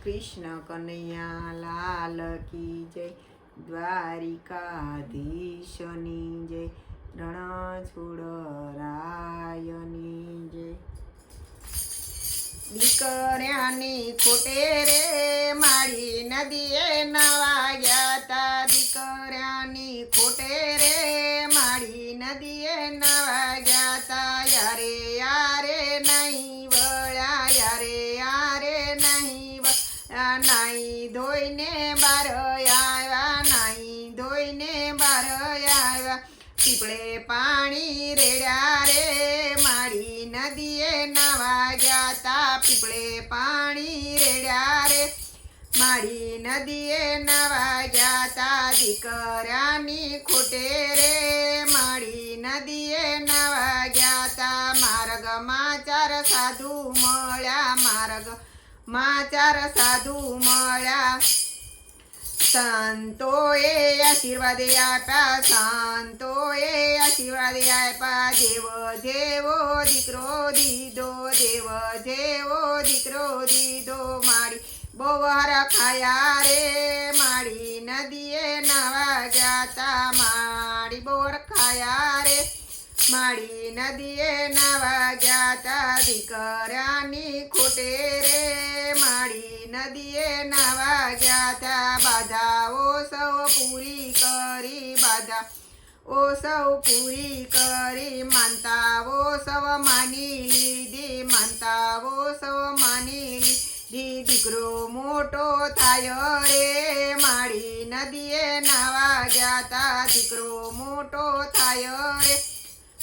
कृष्ण कन्हैया लाल की जय। द्वारिकाधीशनी जय। રણછોડરાયની જય। દીકરાની ખોટે રે મારી નદીએ નાવા ગયા તા। દીકરાની ખોટે રે મારી નદીએ નાવા ગયા તા। યારે યારે નહીં વળ્યા, યારે યારે નહીં વળ્યા। નાઈ ધોઈને બાર આવ્યા, નાઈ ધોઈને બાર આવ્યા। પીપળે પાણી રેડ્યા રે મારી નદીએ નાવા ગયા તા। પીપળે પાણી રેડ્યા રે મારી નદીએ નાવા ગયા તા। દીકરાની ખોટે રે મારી નદીએ નાવા ગયા તા। માર્ગમાં ચાર સાધુ મળ્યા, માર્ગમાં ચાર સાધુ મળ્યા। સંતોએ આશીર્વાદ આપ્યા, સંતોએ આશીર્વાદ આપ્યા। દેવ જેવો દીકરો દીધો, દેવ જેવો દીકરો દીધો। મારી બોવર ખાયા રે મારી નદીએ નાવા ગયા તા। મારી બોર ખાયા રે મારી નદીએ નાવા ગયા તા। દીકરાની ખોટે રે મારી નદીએ નાવા ગયા તા। બાધાઓ સૌ પૂરી કરી, બાધાઓ સૌ પૂરી કરી। માનતાઓ સૌ માની લીધી, માનતાઓ સૌ માની લીધી। દીકરો મોટો થાય રે મારી નદીએ નાવા ગયા તા। દીકરો મોટો થાય રે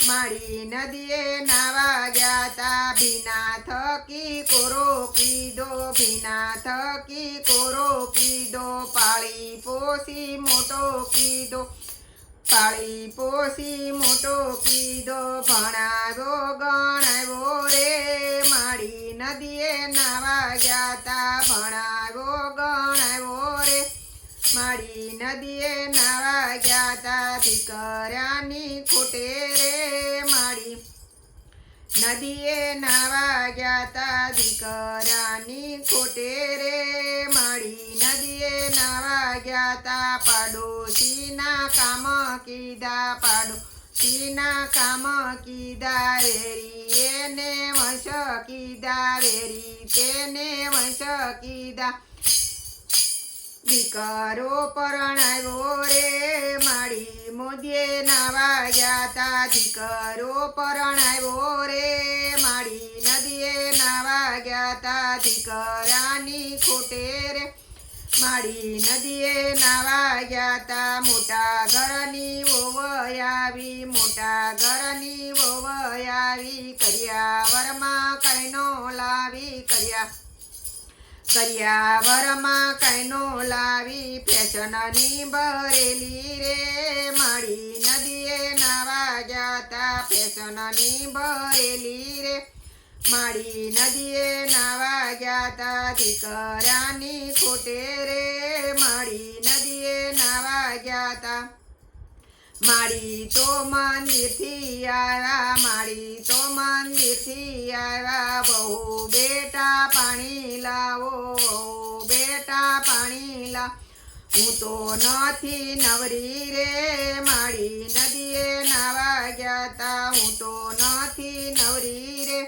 મારી નદીએ નાવા ગયા તા। ભીના થકી કોરો કીધો, ભીના થકી કોરો કીધો। પાળી પોસી મોટો કીધો, પાળી પોસી મોટો કીધો। ભણાવ્યો ગણાવ્યો રે મારી નદીએ નાવા ગયા તા। ભણાવ્યો ગણાવ્યો રે મારી નદીએ નાવા ગયા તા। દીકરાની ખોટે રે મારી નદીએ નાવા ગયા તા। દીકરાની ખોટે રે મારી નદીએ નાવા ગયા તા। પાડોશીના કામ કીધા, પાડોશીના કામ કીધા। વેરી એને વંશ કીધા, વેરી તેને વંશ કીધા। દીકરો પરણાવ્યો રે મારી મોદીએ નાવા ગયા તા। દીકરો પરણાવ્યો રે મારી નદીએ નાવા ગયા તા। દીકરાની ખોટે રે મારી નદીએ નાવા ગયા તા। મોટા ઘરની વહુ આવી, મોટા ઘરની વહુ આવી। કર્યાવરમાં કઈનો લાવી, કર્યાવરમાં કઈનો લાવી। ફેશનની ભરેલી રે મારી નદીએ નાવા ગયા તા। ફેશનની ભરેલી રે મારી નદીએ નાવા ગયા તા। દીકરાની ખોટે રે મારી નદીએ નાવા ગયા તા। માળી તો મંદિરથી આવ્યા, માળી તો મંદિરથી આવ્યા। બહુ બેટા પાણી લાવો, બહુ બેટા પાણી લાવો। હું તો નથી નવરી રે મારી નદીએ નાવા ગયા તા। હું તો નથી નવરી રે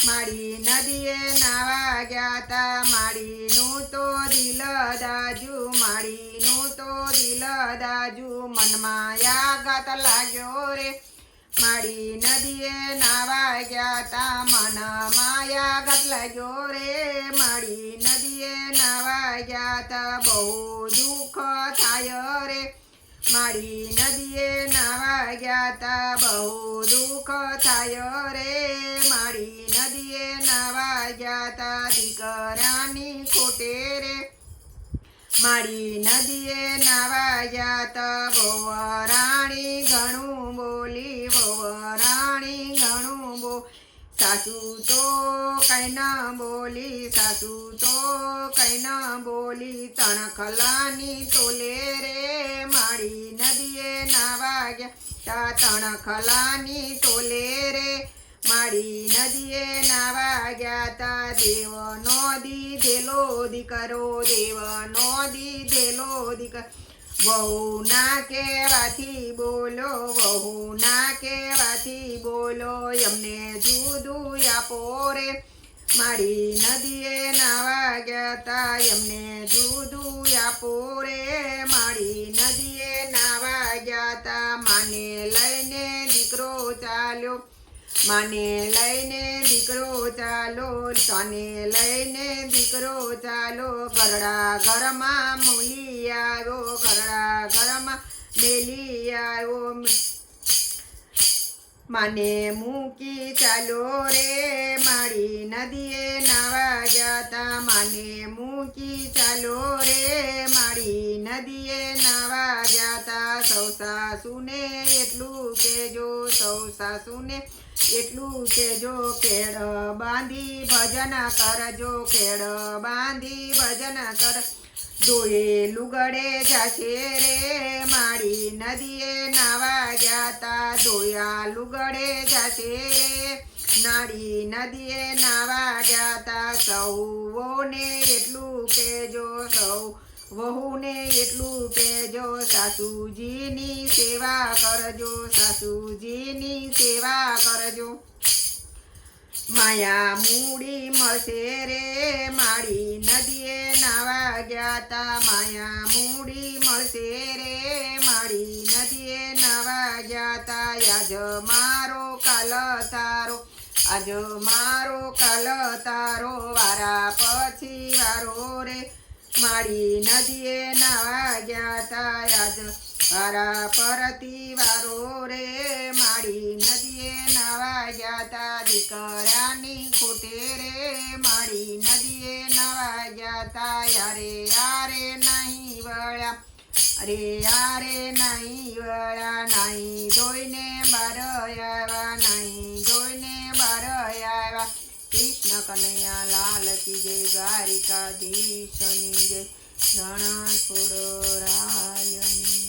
મારી નદીએ નાવા ગયા તા। માળીનું તો દિલ દાજુ, માળીનું તો દિલ દાજુ। મનમાં આઘાત લાગ્યો રે મારી નદીએ નાવા ગયા તા। મનમાં આઘાત લાગ્યો રે મારી નદીએ નાવા ગયા તા। બહુ દુઃખ થાય રે મારી નદીએ નાવા ગયા તા। બહુ દુઃખ થાય રે મારી નદીએ નાવા ગયા તા। દીકરાની ખોટે રે મારી નદીએ નાવા ગયા તા। વહુરાણી ઘણું બોલી, વહુરાણી ઘણું બોલી। સાસુ તો કઈ ન બોલી, સાસુ તો કઈ ન બોલી। તણખલાની તોલે રે મારી નદીએ નાવા ગયા તા। તણખલાની તોલે રે મારી નદીએ નાવા ગયા તા। દેવનો દીધો દીધેલો દીકરો દેવનો દીધેલો દીકરો વહુના કહેવાથી બોલો વહુના કહેવાથી બોલો એમને જુદું આપો રે મારી નદીએ નાવા ગયા તા એમને જુદું આપો રે મારી નદીએ નાવા ગયા તા માને લઈને દીકરો ચાલ્યો માને લઈને દીકરો ચાલો તને લઈને દીકરો ચાલો ગરડા ઘરમાં મૂલી આવ્યો ગરડા ઘરમાં મેલી આવ્યો માને મૂકી ચાલો રે મારી નદીએ નાવા ગયા તા માને મૂકી ચાલો રે મારી નદીએ નાવા ગયા તા સૌ સાસુને એટલું કહેજો સૌ સાસુને એટલું કહેજો કેળ બાંધી ભજન કરજો કેળ બાંધી ભજન કર ધોએ લુગડે જાશે રે મારી નદીએ નાવા ગયા તા ધોયા લુગડે જાશે રે નારી નદીએ નાવા ગયા તા સૌને એટલું કહેજો સૌ વહુને એટલું કહેજો સાસુજીની સેવા કરજો સાસુજીની સેવા કરજો માયા મૂડી મળશે રે મારી નદીએ નાવા ગયા તા માયા મૂડી મળશે રે મારી નદીએ નાવા ગયા તા આજ મારો કાલ તારો આજ મારો કાલ તારો વારા પછી વારો રે મારી નદીએ નાવા ગયા તા આજ વારા પરતી વારો રે મારી નદીએ નાવા ગયા તા દીકરાની ખોટે રે મારી નદીએ નાવા ગયા તા યારે યારે નહીં વળ્યા અરે યારે નહીં વળ્યા નહીં ધોઈને બાર આવ્યા નહીં ધોઈને બાર આવ્યા કૃષ્ણ કનૈયા લાલ કી જય દ્વારિકાધીશની જય ધણ છોડો રાયની